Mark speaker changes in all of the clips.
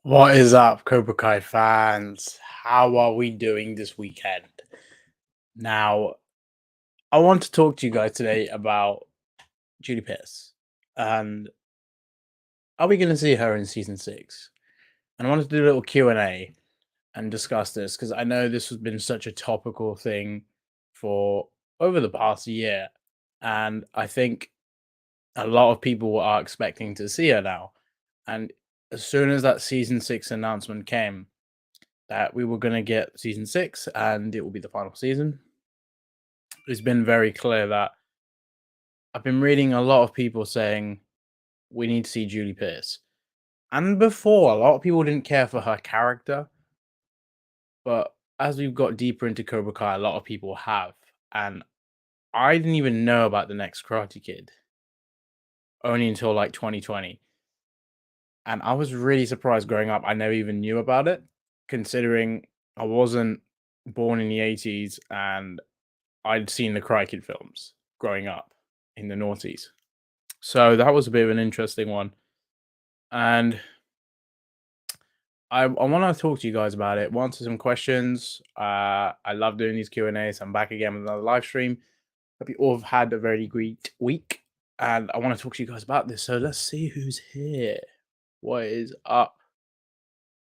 Speaker 1: What is up, Cobra Kai fans? How are we doing this weekend? Now, I want to talk to you guys today about Julie Pierce. And are we going to see her in season 6? And I wanted to do a little Q&A and discuss this because I know this has been such a topical thing for over the past year. And I think a lot of people are expecting to see her now. And as soon as that season 6 announcement came, that we were going to get season 6 and it will be the final season, it's been very clear that I've been reading a lot of people saying we need to see Julie Pierce. And before, a lot of people didn't care for her character. But as we've got deeper into Cobra Kai, a lot of people have. And I didn't even know about the next Karate Kid only until like 2020. And I was really surprised growing up. I never even knew about it, considering I wasn't born in the 80s and I'd seen the Karate Kid films growing up in the noughties. So that was a bit of an interesting one. And I want to talk to you guys about it, answer some questions. I love doing these Q&As. I'm back again with another live stream. Hope you all have had a very great week. And I want to talk to you guys about this. So let's see who's here. What is up?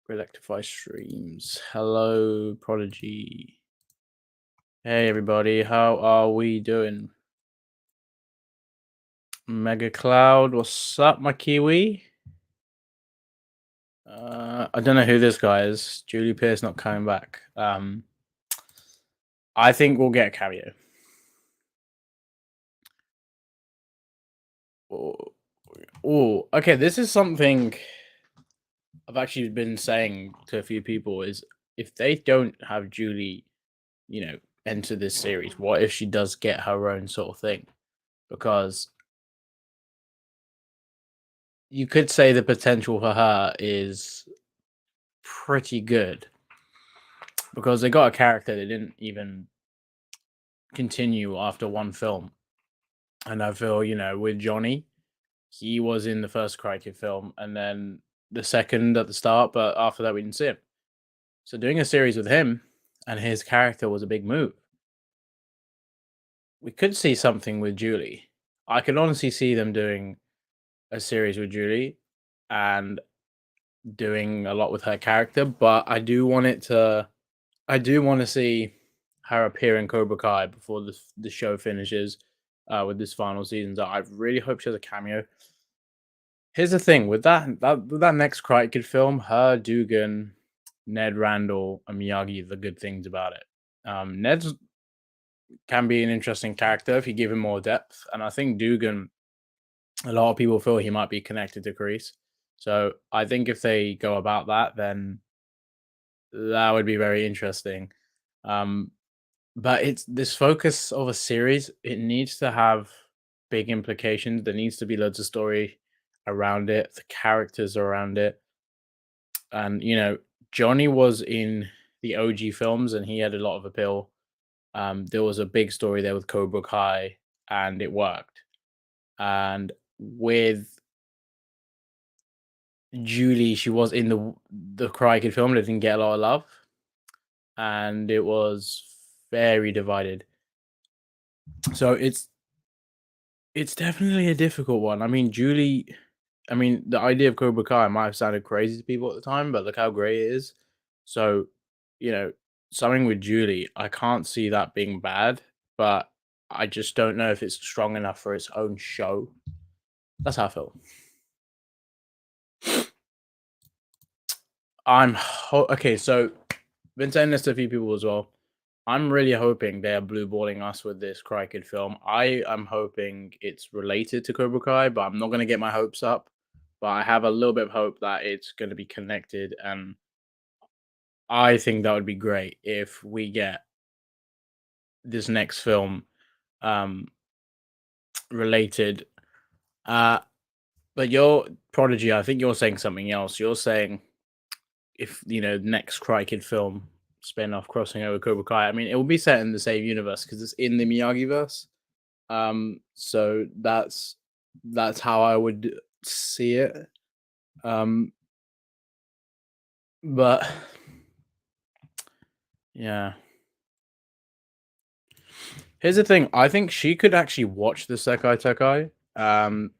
Speaker 1: Rectify Streams. Hello, Prodigy. Hey, everybody. How are we doing? Mega Cloud. What's up, my Kiwi? I don't know who this guy is. Julie Pierce not coming back. I think we'll get a cameo. Oh, okay. This is something I've actually been saying to a few people is if they don't have Julie, enter this series, what if she does get her own sort of thing? Because you could say the potential for her is pretty good because they got a character that didn't even continue after one film. And I feel, with Johnny, he was in the first Karate Kid film and then the second at the start, but after that we didn't see him. So doing a series with him and his character was a big move. We could see something with Julie. I could honestly see them doing a series with Julie and doing a lot with her character, but I do want to see her appear in Cobra Kai before the show finishes with this final season. So I really hope she has a cameo. Here's the thing with that next Karate Kid film, her, Dugan, Ned Randall, and Miyagi, the good things about it. Ned's can be an interesting character if you give him more depth, and I think Dugan, a lot of people feel he might be connected to Kreese. So I think if they go about that, then that would be very interesting. But it's this focus of a series. It needs to have big implications. There needs to be loads of story around it, the characters around it. And Johnny was in the OG films and he had a lot of appeal. There was a big story there with Cobra Kai and it worked. And with Julie, she was in the Karate Kid film that didn't get a lot of love. And it was very divided. So it's definitely a difficult one. I mean, the idea of Cobra Kai might have sounded crazy to people at the time, but look how great it is. So, something with Julie, I can't see that being bad, but I just don't know if it's strong enough for its own show. That's how I feel. Okay. So been saying this to a few people as well. I'm really hoping they are blue balling us with this Cry Kid film. I am hoping it's related to Cobra Kai, but I'm not gonna get my hopes up. But I have a little bit of hope that it's gonna be connected, and I think that would be great if we get this next film um related. Uh but your Prodigy, I think you're saying something else. You're saying if next Cry Kid film spin-off crossing over Cobra Kai, I mean it will be set in the same universe because it's in the Miyagi verse. So that's how I would see it. Um, but yeah. Here's the thing, I think she could actually watch the Sekai Tekai,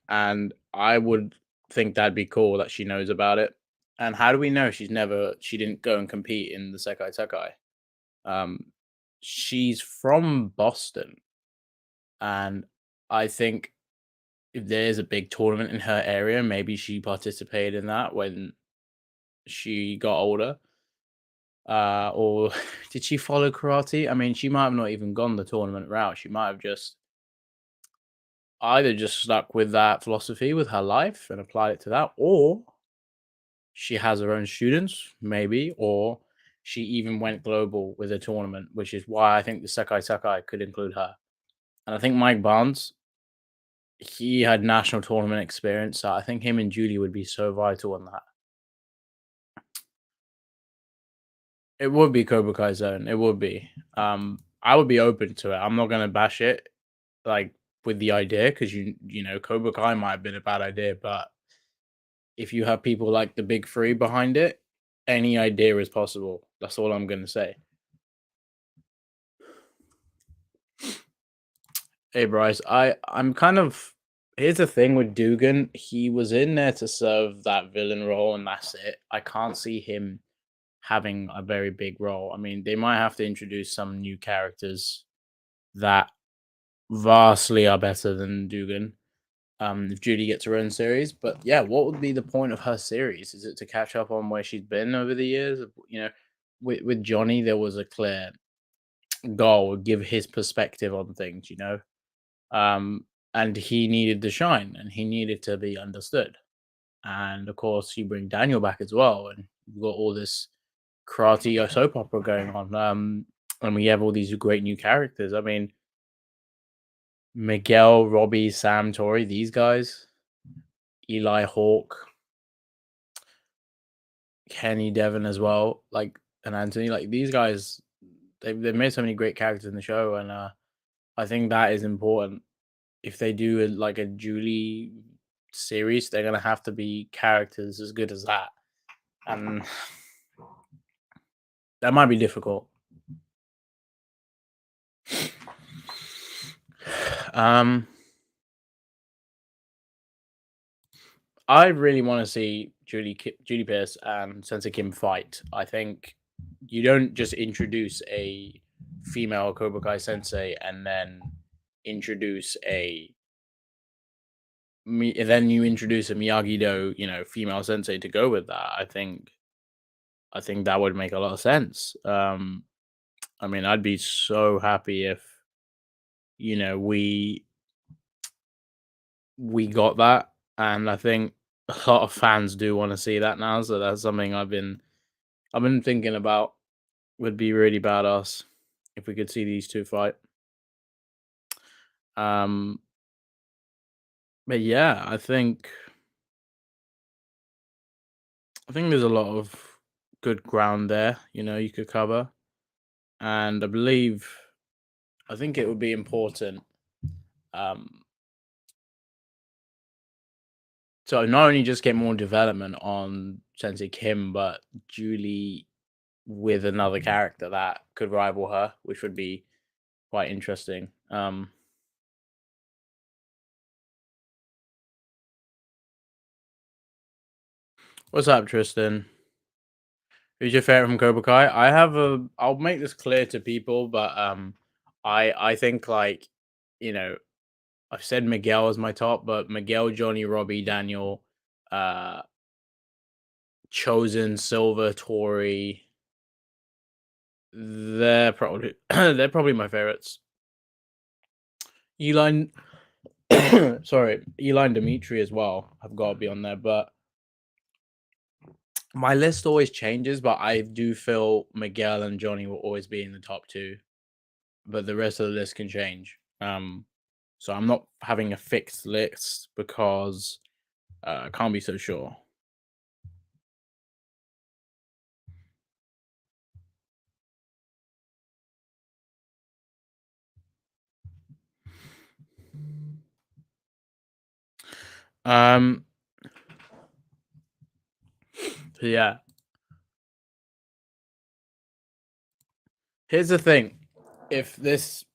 Speaker 1: and I would think that'd be cool that she knows about it. And how do we know she didn't go and compete in the Sekai Tekai? Um, she's from Boston, and I think if there's a big tournament in her area, maybe she participated in that when she got older. Or did she follow karate? I mean, she might have not even gone the tournament route. She might have just either just stuck with that philosophy with her life and applied it to that, or she has her own students, maybe, or she even went global with a tournament, which is why I think the Sekai Sekai could include her. And I think Mike Barnes, he had national tournament experience, so I think him and Julie would be so vital in that. It would be Cobra Kai Zone. It would be. I would be open to it. I'm not gonna bash it, like, with the idea because Cobra Kai might have been a bad idea, but if you have people like the big three behind it, any idea is possible. That's all I'm gonna say. Hey Bryce, I'm kind of here's the thing with Dugan. He was in there to serve that villain role, and that's it. I can't see him having a very big role. I mean, they might have to introduce some new characters that vastly are better than Dugan. If Judy gets her own series, but yeah, what would be the point of her series? Is it to catch up on where she's been over the years? With Johnny, there was a clear goal, give his perspective on things. Um, and he needed to shine, and he needed to be understood. And of course, you bring Daniel back as well, and you've got all this karate soap opera going on. And we have all these great new characters. I mean, Miguel, Robby, Sam, Tori, these guys, Eli Hawk, Kenny, Devon as well, like and Anthony, like these guys, they've made so many great characters in the show, and I think that is important. If they do like a Julie series, they're gonna have to be characters as good as that, and that might be difficult. Um, I really want to see Julie Pierce and Sensei Kim fight. I think you don't just introduce a female Cobra Kai sensei and then introduce a then you introduce a Miyagi Do, female sensei to go with that. I think that would make a lot of sense. I mean, I'd be so happy if we got that, and I think a lot of fans do want to see that now. So that's something I've been thinking about. Would be really badass if we could see these two fight. Um, but yeah, I think there's a lot of good ground there. You could cover, and I think it would be important. Um, so not only just get more development on Sensei Kim, but Julie with another character that could rival her, which would be quite interesting. What's up, Tristan? Who's your favorite from Cobra Kai? I'll make this clear to people, but I think like you know I've said Miguel is my top, but Miguel, Johnny, Robby, Daniel, uh, Chosen, Silver, Tory. They're probably they're probably my favorites. Eli, sorry, Eli and Dimitri as well have got to be on there. But my list always changes. But I do feel Miguel and Johnny will always be in the top two. But the rest of the list can change. So I'm not having a fixed list because I can't be so sure. Um, so yeah. Here's the thing. If this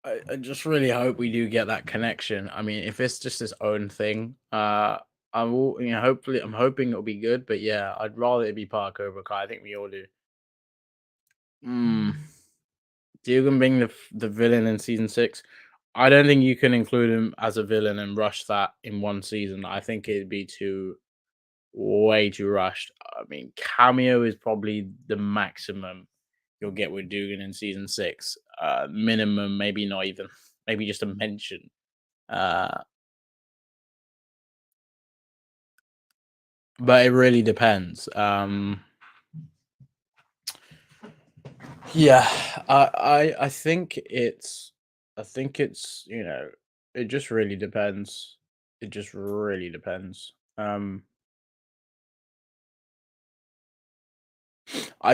Speaker 1: I just really hope we do get that connection. I mean, if it's just his own thing, I will, hopefully, I'm hoping it'll be good. But yeah, I'd rather it be part of Cobra Kai. I think we all do. Mm. Dugan being the villain in season 6, I don't think you can include him as a villain and rush that in one season. I think it'd be way too rushed. I mean, cameo is probably the maximum you'll get with Dugan in season 6. Minimum, maybe not even, maybe just a mention. But it really depends. Yeah, I think it's it just really depends. It just really depends. I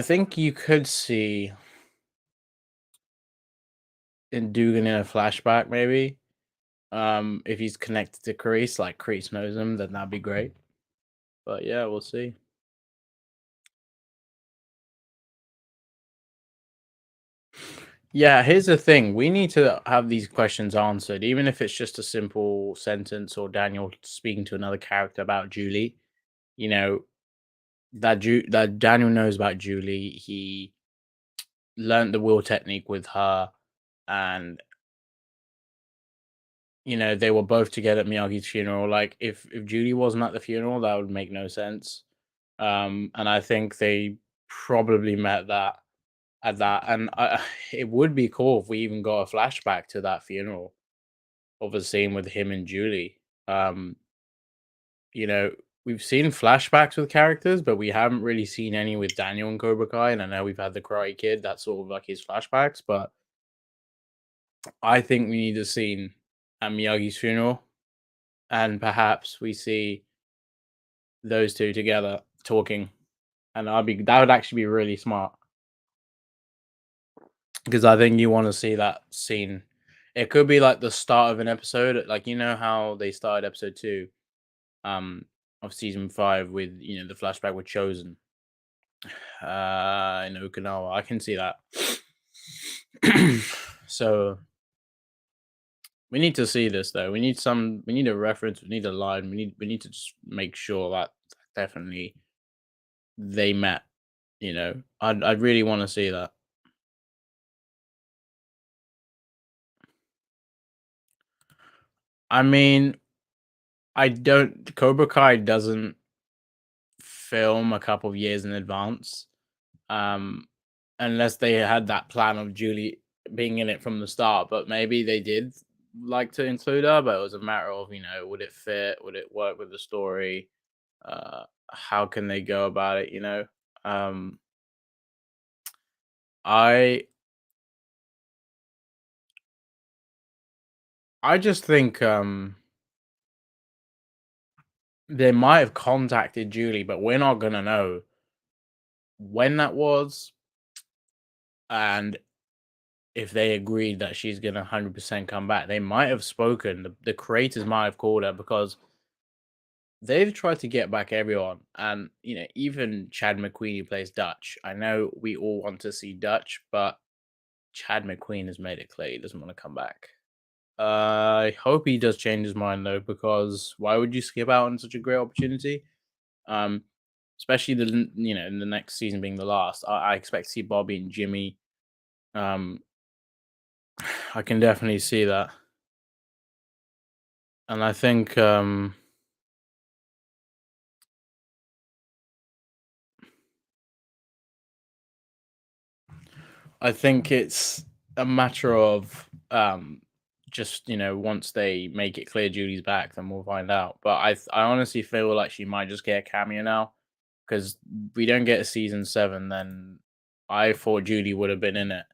Speaker 1: think you could see in Dugan in a flashback maybe. If he's connected to Kreese, like Kreese knows him, then that'd be great. But yeah, we'll see. Yeah, here's the thing. We need to have these questions answered, even if it's just a simple sentence or Daniel speaking to another character about Julie. You know, that Daniel knows about Julie. He learned the will technique with her, and they were both together at Miyagi's funeral. Like, if Julie wasn't at the funeral, that would make no sense. And I think they probably met that at that, and it would be cool if we even got a flashback to that funeral of a scene with him and Julie. Um, we've seen flashbacks with characters, but we haven't really seen any with Daniel and Cobra Kai. And I know we've had the Karate Kid, that's sort of like his flashbacks, but I think we need a scene at Miyagi's funeral, and perhaps we see those two together talking, and that would actually be really smart because I think you want to see that scene. It could be like the start of an episode, like how they started episode 2 of season 5 with the flashback with Chosen in Okinawa. I can see that. So we need to see this though. We need a reference, we need a line, we need to just make sure that definitely they met. I'd really want to see that. I mean, I don't Cobra Kai doesn't film a couple of years in advance. Um unless they had that plan of Julie being in it from the start, but maybe they did like to include her, but it was a matter of, would it fit? Would it work with the story? How can they go about it? Um I I just think they might have contacted Julie, but we're not gonna know when that was and if they agreed that she's gonna 100% come back. They might have spoken. The creators might have called her because they've tried to get back everyone, and even Chad McQueen who plays Dutch. I know we all want to see Dutch, but Chad McQueen has made it clear he doesn't want to come back. I hope he does change his mind though, because why would you skip out on such a great opportunity? Um, Especially in the next season being the last. I expect to see Bobby and Jimmy. Um, I can definitely see that. And I think it's a matter of just once they make it clear Julie's back, then we'll find out. But I honestly feel like she might just get a cameo now because we don't get a season 7. Then I thought Julie would have been in it,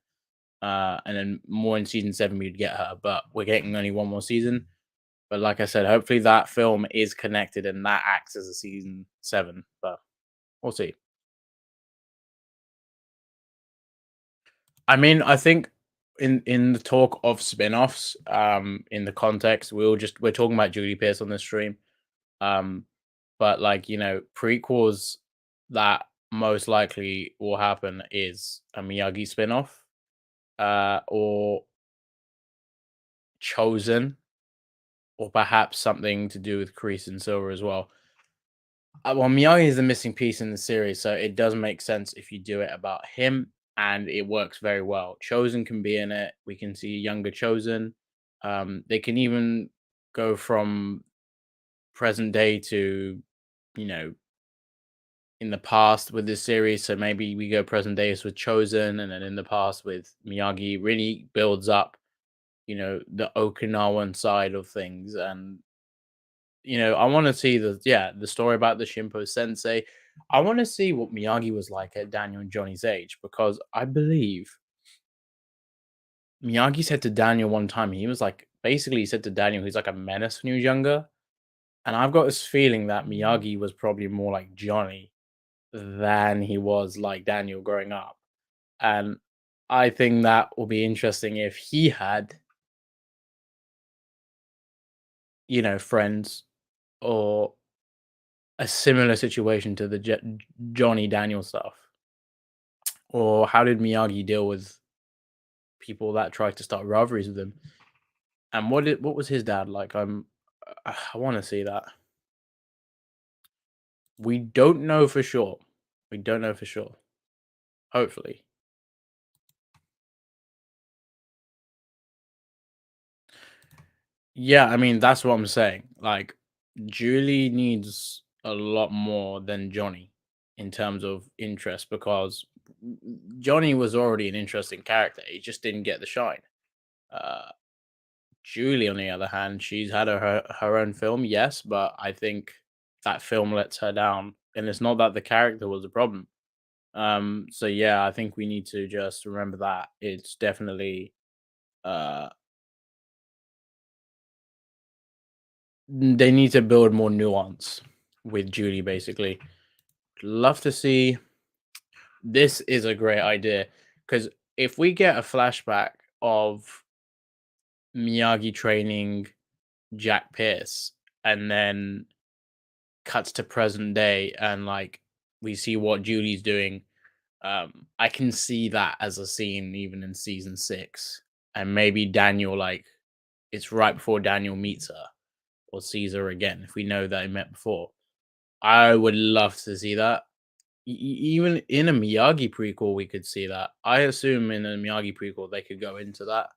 Speaker 1: and then more in season 7 we'd get her. But we're getting only one more season. But like I said, hopefully that film is connected and that acts as a season 7. But we'll see. I mean, I think in the talk of spin-offs, in the context, we're talking about Julie Pierce on this stream. Um, but like, prequels that most likely will happen is a Miyagi spin-off, or Chosen, or perhaps something to do with Kreese and Silver as well. Well, Miyagi is the missing piece in the series, so it does make sense if you do it about him, and it works very well. Chosen can be in it. We can see younger Chosen. They can even go from present day to, you know, in the past with this series. So maybe we go present days with Chosen, and then in the past with Miyagi. Really builds up, the Okinawan side of things, and I want to see the story about the Shimpo Sensei. I want to see what Miyagi was like at Daniel and Johnny's age because I believe Miyagi said to Daniel one time he was like basically he said to Daniel he's like a menace when he was younger, and I've got this feeling that Miyagi was probably more like Johnny than he was like Daniel growing up, and I think that will be interesting if he had friends or a similar situation to the Johnny Daniel stuff. Or how did Miyagi deal with people that tried to start rivalries with him? And what was his dad like? I want to see that. We don't know for sure. We don't know for sure. Hopefully. Yeah, I mean that's what I'm saying. Like Julie needs a lot more than Johnny in terms of interest because Johnny was already an interesting character. He just didn't get the shine. Uh Julie, on the other hand, she's had her own film, yes, but I think that film lets her down, and it's not that the character was a problem. So yeah, I think we need to just remember that it's definitely uh they need to build more nuance with Julie. Basically, love to see. This is a great idea because if we get a flashback of Miyagi training Jack Pierce and then cuts to present day and like we see what Julie's doing. I can see that as a scene even in season 6. And maybe Daniel like it's right before Daniel meets her or sees her again if we know that they met before. I would love to see that. Even in a Miyagi prequel, we could see that. I assume in a Miyagi prequel they could go into that.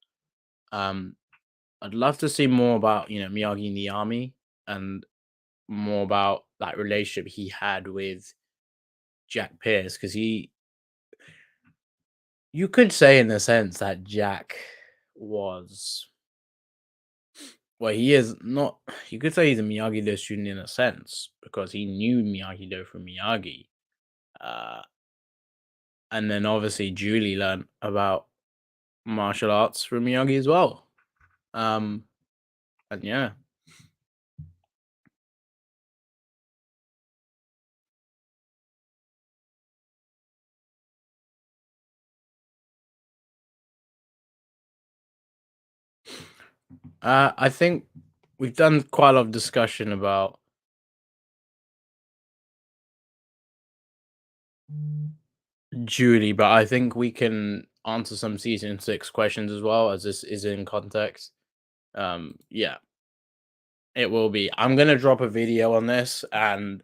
Speaker 1: Um, I'd love to see more about Miyagi in the army and more about that relationship he had with Jack Pierce because you could say in a sense that Jack was well, he is not. You could say he's a Miyagi-Do student in a sense because he knew Miyagi-Do from Miyagi, uh, and then obviously Julie learned about martial arts from Miyagi as well. Um, and yeah, I think we've done quite a lot of discussion about Julie, but I think we can answer some season 6 questions as well, as this is in context. Yeah, it will be. I'm gonna drop a video on this and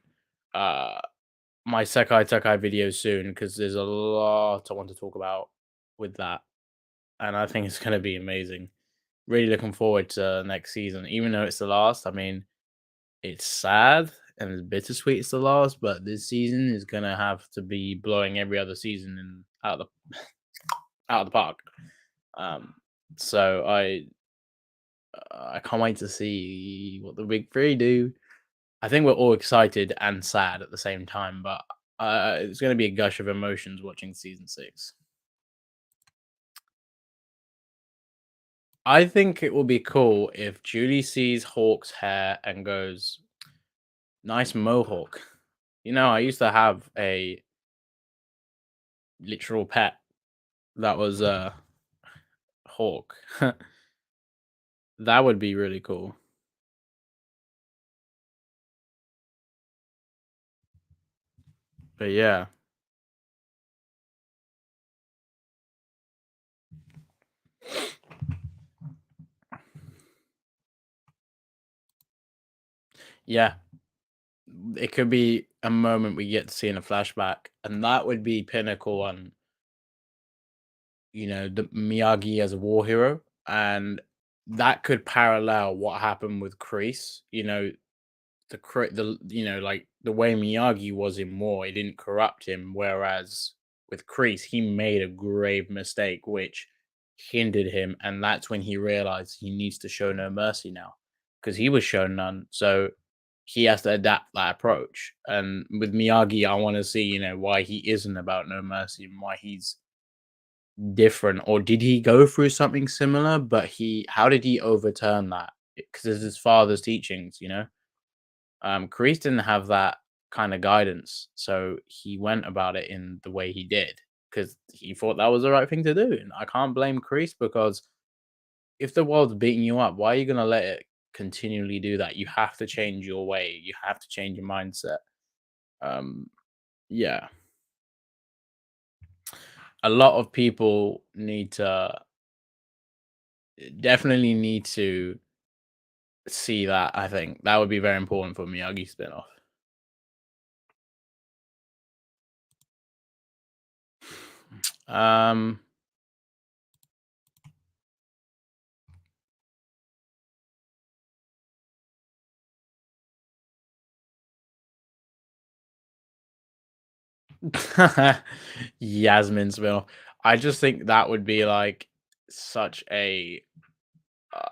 Speaker 1: uh my Sekai Tekai video soon because there's a lot I want to talk about with that, and I think it's gonna be amazing. really looking forward to next season, even though it's the last. I mean, it's sad and it's bittersweet it's the last, but this season is gonna have to be blowing every other season and out of the park. Um, so I can't wait to see what the big three do. I think we're all excited and sad at the same time, but it's gonna be a gush of emotions watching season 6. I think it will be cool if Julie sees Hawk's hair and goes, "Nice mohawk." You know, I used to have a literal pet that was a hawk. That would be really cool. But yeah. Yeah. It could be a moment we get to see in a flashback, and that would be pinnacle on, the Miyagi as a war hero, and that could parallel what happened with Kreese. Like the way Miyagi was in war, it didn't corrupt him, whereas with Kreese, he made a grave mistake which hindered him, and that's when he realized he needs to show no mercy now, because he was shown none. So he has to adapt that approach. And with Miyagi, I want to see, why he isn't about no mercy and why he's different. Or did he go through something similar? But how did he overturn that? Because it's his father's teachings, Kreese didn't have that kind of guidance, so he went about it in the way he did because he thought that was the right thing to do. And I can't blame Kreese because if the world's beating you up, why are you gonna let it continually do that? You have to change your way. You have to change your mindset. Um, yeah, a lot of people definitely need to see that. I think that would be very important for Miyagi spinoff. Um, Yasmin's will. I just think that would be like such a.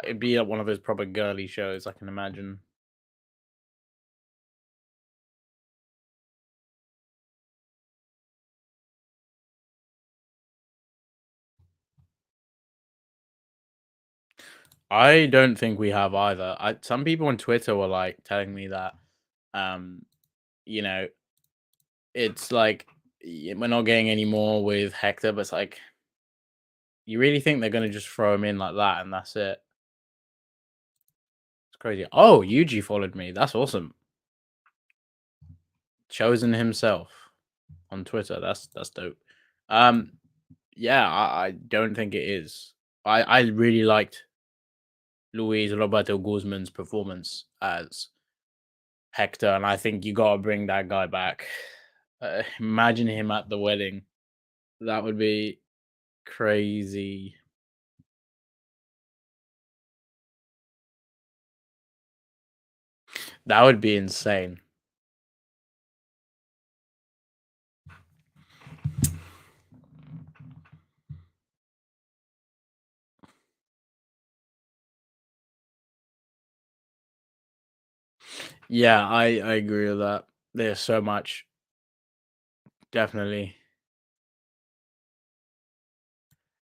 Speaker 1: It'd be like one of those proper girly shows. I can imagine. I don't think we have either. Some people on Twitter were like telling me that, um, you know, it's like we're not getting any more with Hector, but it's like you really think they're gonna just throw him in like that and that's it? It's crazy. Oh, Yuji followed me. That's awesome. Chosen himself on Twitter. That's dope. Um, yeah, I don't think it is. I really liked Luis Roberto Guzman's performance as Hector, and I think you gotta bring that guy back. Imagine him at the wedding. That would be crazy. That would be insane. Yeah, I agree with that. There's so much. Definitely.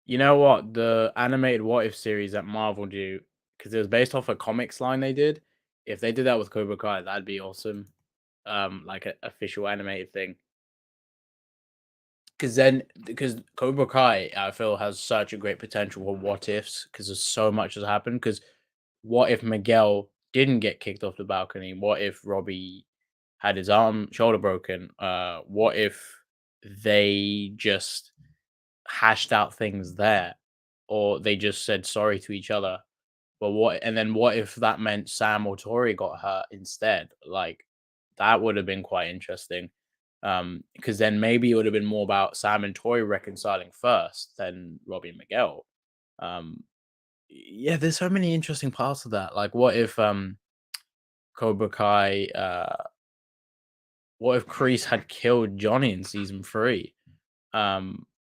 Speaker 1: You know what? The animated What If series that Marvel do, because it was based off a comics line they did. If they did that with Cobra Kai, that'd be awesome. Like an official animated thing. Because Cobra Kai, I feel, has such a great potential for what ifs because there's so much has happened. Because what if Miguel didn't get kicked off the balcony? What if Robby had his shoulder broken? What if they just hashed out things there, or they just said sorry to each other? But what if that meant Sam or Tori got hurt instead? Like that would have been quite interesting. Because then maybe it would have been more about Sam and Tori reconciling first than Robbie and Miguel. Um, Yeah, there's so many interesting parts of that. Like, what if Cobra Kai, what if Kreese had killed Johnny in season 3?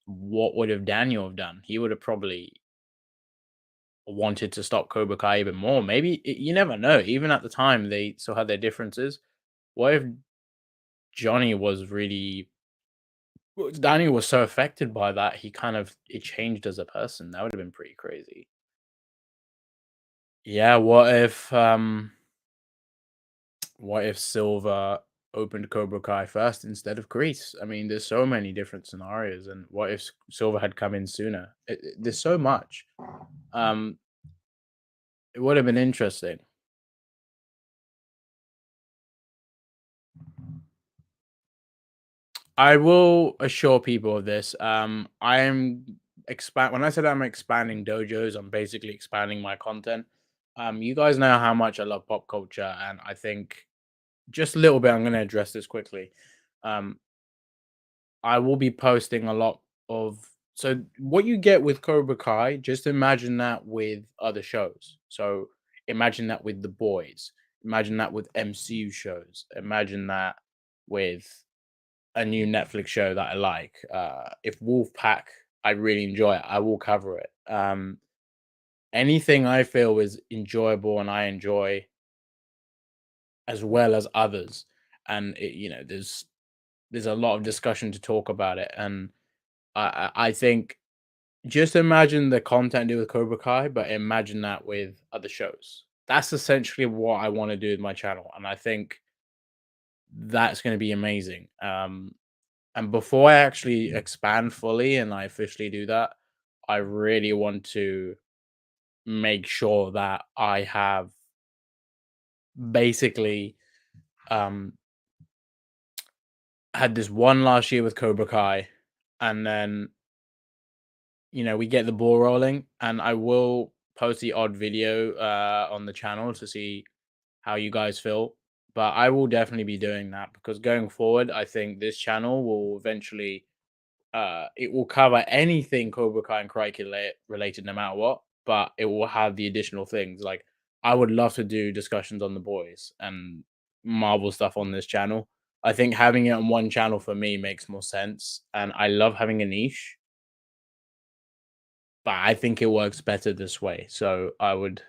Speaker 1: What would have Daniel have done? He would have probably wanted to stop Cobra Kai even more. Maybe you never know. Even at the time, they still had their differences. What if Johnny was really Daniel was so affected by that he kind of it changed as a person? That would have been pretty crazy. Yeah. What if Silver opened Cobra Kai first instead of Kreese? I mean, there's so many different scenarios, and what if Silver had come in sooner? There's so much. Um, it would have been interesting. I will assure people of this. I am expand when I said I'm expanding dojos, I'm basically expanding my content. You guys know how much I love pop culture, and I think just a little bit. I'm going to address this quickly. Um, I will be posting a lot of so what you get with Cobra Kai, just imagine that with other shows. So imagine that with The Boys. Imagine that with MCU shows. Imagine that with a new Netflix show that I like. If Wolfpack, I really enjoy it. I will cover it. Anything I feel is enjoyable and I enjoy as well as others. And there's a lot of discussion to talk about it. And I think just imagine the content I do with Cobra Kai, but imagine that with other shows. That's essentially what I want to do with my channel, and I think that's going to be amazing. And before I actually expand fully and I officially do that, I really want to make sure that I have basically um had this one last year with Cobra Kai, and then we get the ball rolling, and I will post the odd video on the channel to see how you guys feel. But I will definitely be doing that because going forward, I think this channel will eventually it will cover anything Cobra Kai and Crikey related no matter what, but it will have the additional things. Like I would love to do discussions on the boys and Marvel stuff on this channel. I think having it on one channel for me makes more sense. And I love having a niche, but I think it works better this way. So I would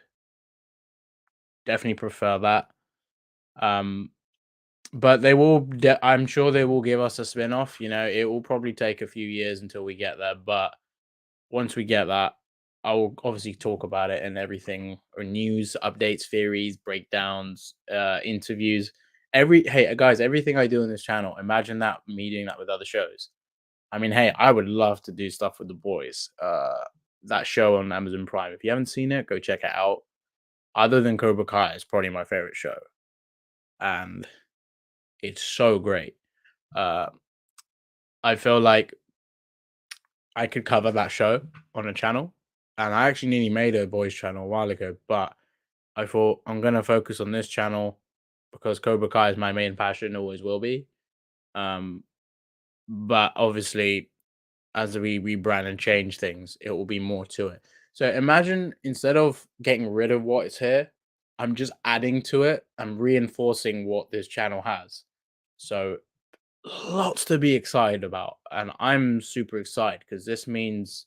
Speaker 1: definitely prefer that. Um, but I'm sure they will give us a spin-off. It will probably take a few years until we get there, but once we get that, I will obviously talk about it and everything, or news, updates, theories, breakdowns, interviews. Hey guys, everything I do on this channel, imagine that me doing that with other shows. I mean, hey, I would love to do stuff with the boys. That show on Amazon Prime. If you haven't seen it, go check it out. Other than Cobra Kai, it's probably my favorite show, and it's so great. Uh, I feel like I could cover that show on a channel, and I actually nearly made a boys channel a while ago, but I thought I'm gonna focus on this channel because Cobra Kai is my main passion, always will be. Um, but obviously, as we rebrand and change things, it will be more to it. So imagine instead of getting rid of what is here, I'm just adding to it. I'm reinforcing what this channel has. So lots to be excited about, and I'm super excited because this means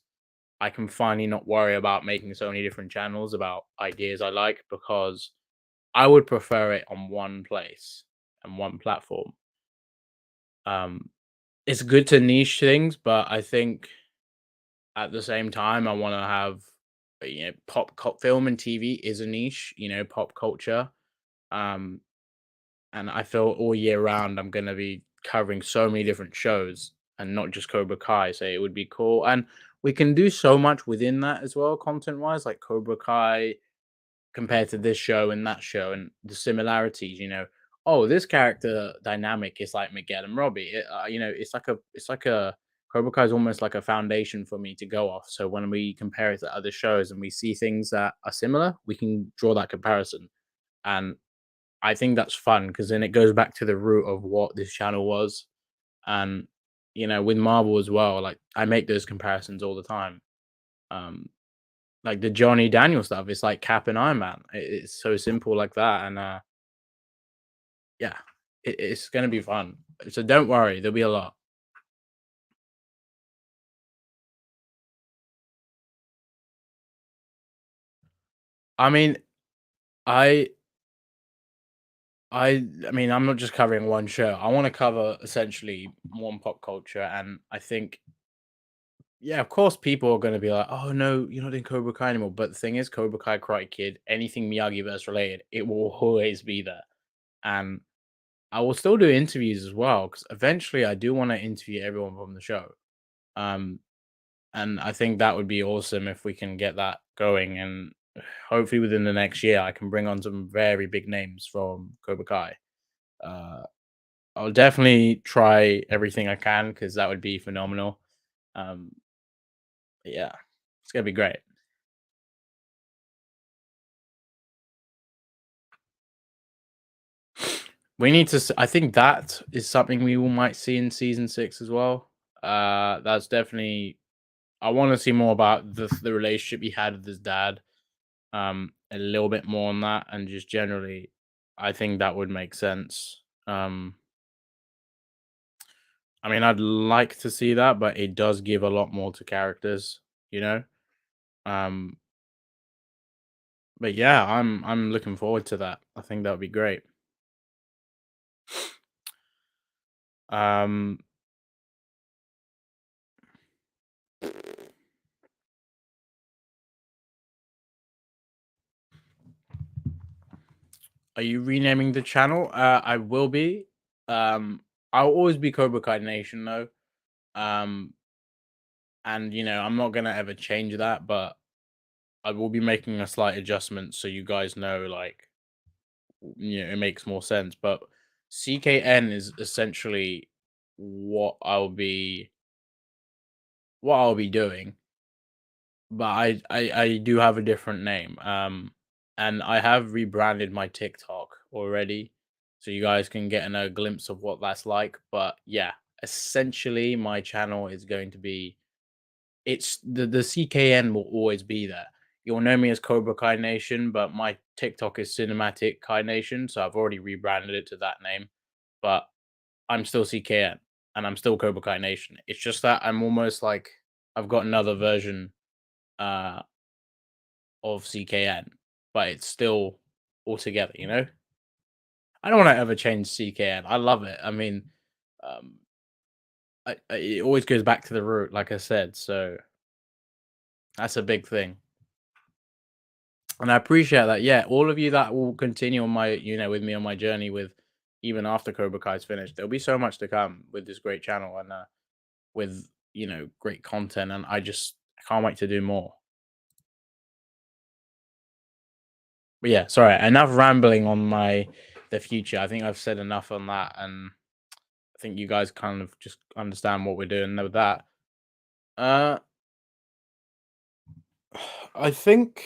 Speaker 1: I can finally not worry about making so many different channels about ideas I like because I would prefer it on one place and one platform. Um, it's good to niche things, but I think at the same time, I want to have film and TV is a niche, pop culture. Um, and I feel all year round I'm gonna be covering so many different shows and not just Cobra Kai. So it would be cool, and we can do so much within that as well, content wise, like Cobra Kai compared to this show and that show and the similarities. Oh, this character dynamic is like Miguel and Robby. It's like a Cobra Kai is almost like a foundation for me to go off. So when we compare it to other shows and we see things that are similar, we can draw that comparison. And I think that's fun because then it goes back to the root of what this channel was. And with Marvel as well, like I make those comparisons all the time. Um, like the Johnny Daniel stuff. It's like Cap and Iron Man. It's so simple like that, and yeah, it's gonna be fun. So don't worry, there'll be a lot. I mean, I I mean, I'm not just covering one show. I want to cover essentially one pop culture, and I think, yeah, of course, people are going to be like, "Oh no, you're not in Cobra Kai anymore." But the thing is, Cobra Kai, Karate Kid, anything Miyagi verse related, it will always be there, and I will still do interviews as well because eventually I do want to interview everyone from the show. Um, and I think that would be awesome if we can get that going, and hopefully within the next year, I can bring on some very big names from Cobra Kai. Uh, I'll definitely try everything I can because that would be phenomenal. Um, yeah, it's gonna be great. We need to. I think that is something we all might see in season 6 as well. That's definitely. I want to see more about the relationship he had with his dad. A little bit more on that, and just generally, I think that would make sense. I mean, I'd like to see that, but it does give a lot more to characters, you know. Um, but yeah, I'm looking forward to that. I think that would be great. Um, are you renaming the channel? I will be. I'll always be Cobra Kai Nation though. Um, and I'm not gonna ever change that, but I will be making a slight adjustment so you guys know, like, it makes more sense. But CKN is essentially what I'll be what I'll be doing, but I do have a different name. And I have rebranded my TikTok already, so you guys can get a glimpse of what that's like. But yeah, essentially, my channel is going to be it's the CKN will always be there. You'll know me as Cobra Kai Nation, but my TikTok is Cinematic Kai Nation, so I've already rebranded it to that name. But I'm still CKN and I'm still Cobra Kai Nation. It's just that I'm almost like I've got another version uh of CKN, but it's still all together, you know? I don't want to ever change CKN. I love it. I mean, um it always goes back to the root, like I said, so that's a big thing. And I appreciate that. Yeah, all of you that will continue on my, with me on my journey with even after Cobra Kai's finished. There'll be so much to come with this great channel and with, great content. And I can't wait to do more. But yeah, sorry, enough rambling on the future. I think I've said enough on that, and I think you guys kind of just understand what we're doing with that. Uh, I think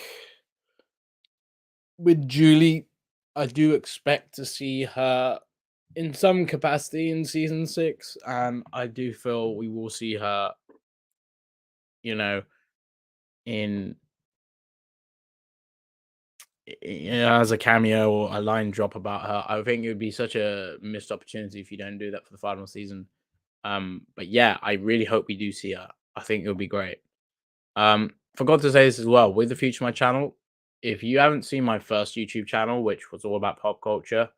Speaker 1: with Julie, I do expect to see her in some capacity in season 6, and I do feel we will see her, you know, in as a cameo or a line drop about her. I think it would be such a missed opportunity if you don't do that for the final season. But yeah, I really hope we do see her. I think it would be great. Forgot to say this as well with the future of my channel. If you haven't seen my first YouTube channel, which was all about pop culture,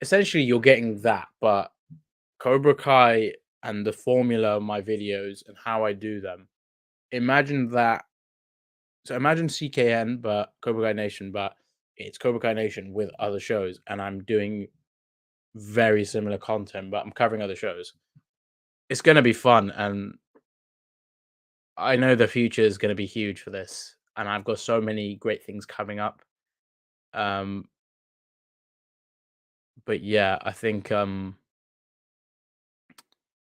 Speaker 1: essentially you're getting that, but Cobra Kai and the formula of my videos and how I do them. Imagine that. So imagine CKN, but Cobra Kai Nation, but it's Cobra Kai Nation with other shows, and I'm doing very similar content, but I'm covering other shows. It's gonna be fun, and I know the future is gonna be huge for this, and I've got so many great things coming up. Um, but yeah, I think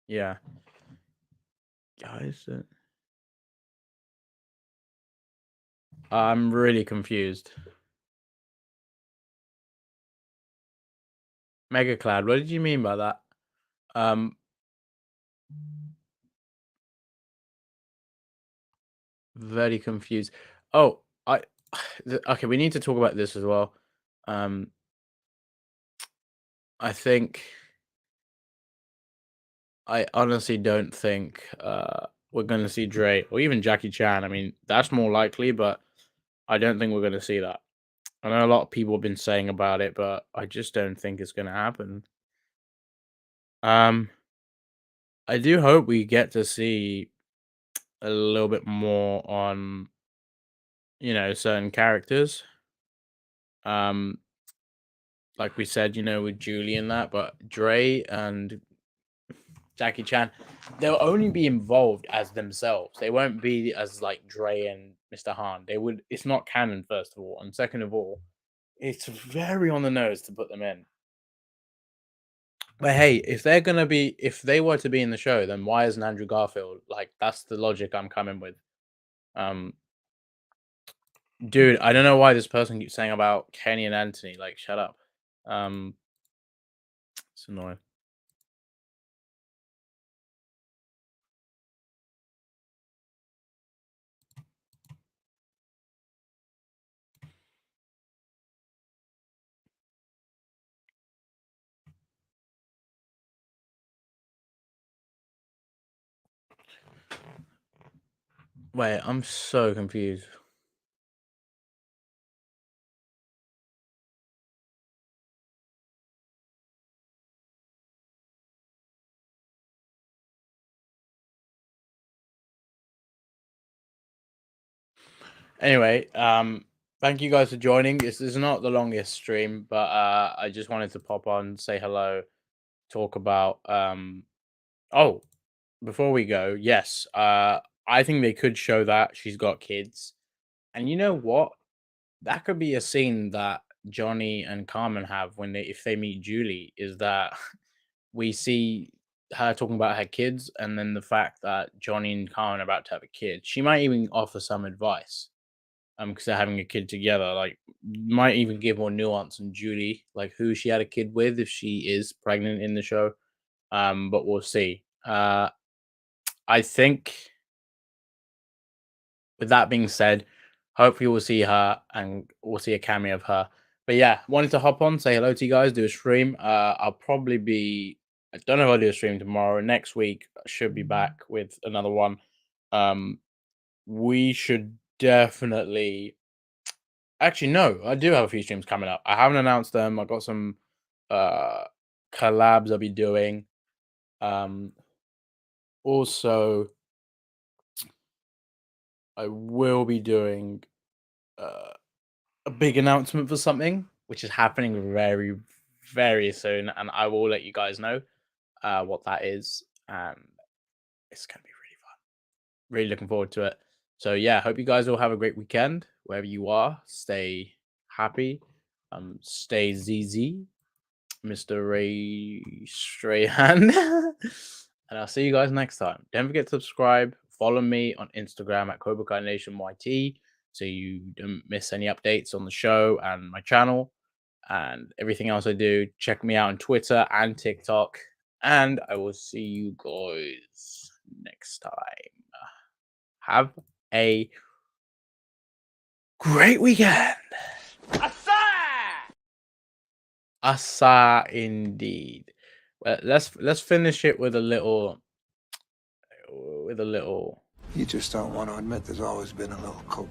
Speaker 1: yeah, guys, I'm really confused. Mega Cloud, what did you mean by that? Um, very confused. Oh, okay, we need to talk about this as well. Um, I honestly don't think we're gonna see Dre or even Jackie Chan. I mean, that's more likely, but I don't think we're gonna see that. I know a lot of people have been saying about it, but I just don't think it's gonna happen. Um, I do hope we get to see a little bit more on, certain characters. Um, like we said, with Julie and that, but Dre and Jackie Chan, they'll only be involved as themselves. They won't be as like Dre and Mr. Han. They would. It's not canon, first of all, and second of all, it's very on the nose to put them in. But hey, if they were to be in the show, then why isn't Andrew Garfield? Like that's the logic I'm coming with. Um, dude, I don't know why this person keeps saying about Kenny and Anthony. Like, shut up. Um, it's annoying. Wait, I'm so confused. Anyway, thank you guys for joining. This is not the longest stream, but I just wanted to pop on, say hello, talk about oh, before we go, yes, I think they could show that she's got kids. And you know what? That could be a scene that Johnny and Carmen have when if they meet Julie, is that we see her talking about her kids and then the fact that Johnny and Carmen are about to have a kid. She might even offer some advice because they're having a kid together. Like, might even give more nuance on Julie, like who she had a kid with, if she is pregnant in the show. But we'll see. I think, with that being said, hopefully we'll see her and we'll see a cameo of her. But yeah, wanted to hop on, say hello to you guys, do a stream. I'll probably be. I don't know if I'll do a stream tomorrow. Next week I should be back with another one. Um, we should definitely. Actually, no, I do have a few streams coming up. I haven't announced them. I got some uh collabs I'll be doing. Um Also I will be doing uh a big announcement for something which is happening very, very soon, and I will let you guys know what that is. And it's gonna be really fun. Really looking forward to it. So yeah, hope you guys all have a great weekend wherever you are. Stay happy. Stay ZZ. Mr. Ray Strahan. And I'll see you guys next time. Don't forget to subscribe. Follow me on Instagram at Cobra Kai Nation YT so you don't miss any updates on the show and my channel and everything else I do. Check me out on Twitter and TikTok. And I will see you guys next time. Have a great weekend. Asa indeed. Well, let's finish it with a little. You just don't want to admit there's always been a little coke.